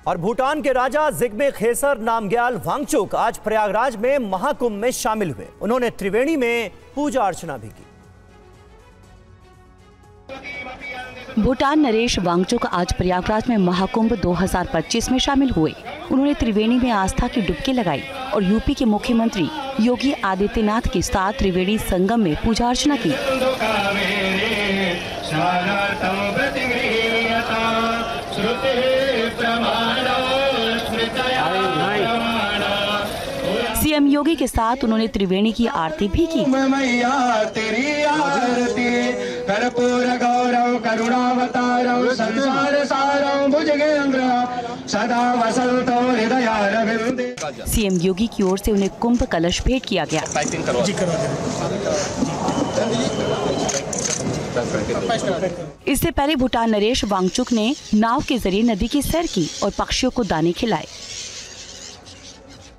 और भूटान के राजा जिग्मे खेसर नामग्याल वांगचुक आज प्रयागराज में महाकुंभ में शामिल हुए। उन्होंने त्रिवेणी में पूजा अर्चना भी की। भूटान नरेश वांगचुक आज प्रयागराज में महाकुंभ 2025 में शामिल हुए। उन्होंने त्रिवेणी में आस्था की डुबकी लगाई और यूपी के मुख्यमंत्री योगी आदित्यनाथ के साथ त्रिवेणी संगम में पूजा अर्चना की। सीएम योगी के साथ उन्होंने त्रिवेणी की आरती भी की। कर्पूर गौरव करुणावतारं संसार सारं भुजगेंद्र सदा वसंतो हृदयारविंदे। सीएम योगी की ओर से उन्हें कुंभ कलश भेंट किया गया। इससे पहले भूटान नरेश वांगचुक ने नाव के जरिए नदी की सैर की और पक्षियों को दाने खिलाए।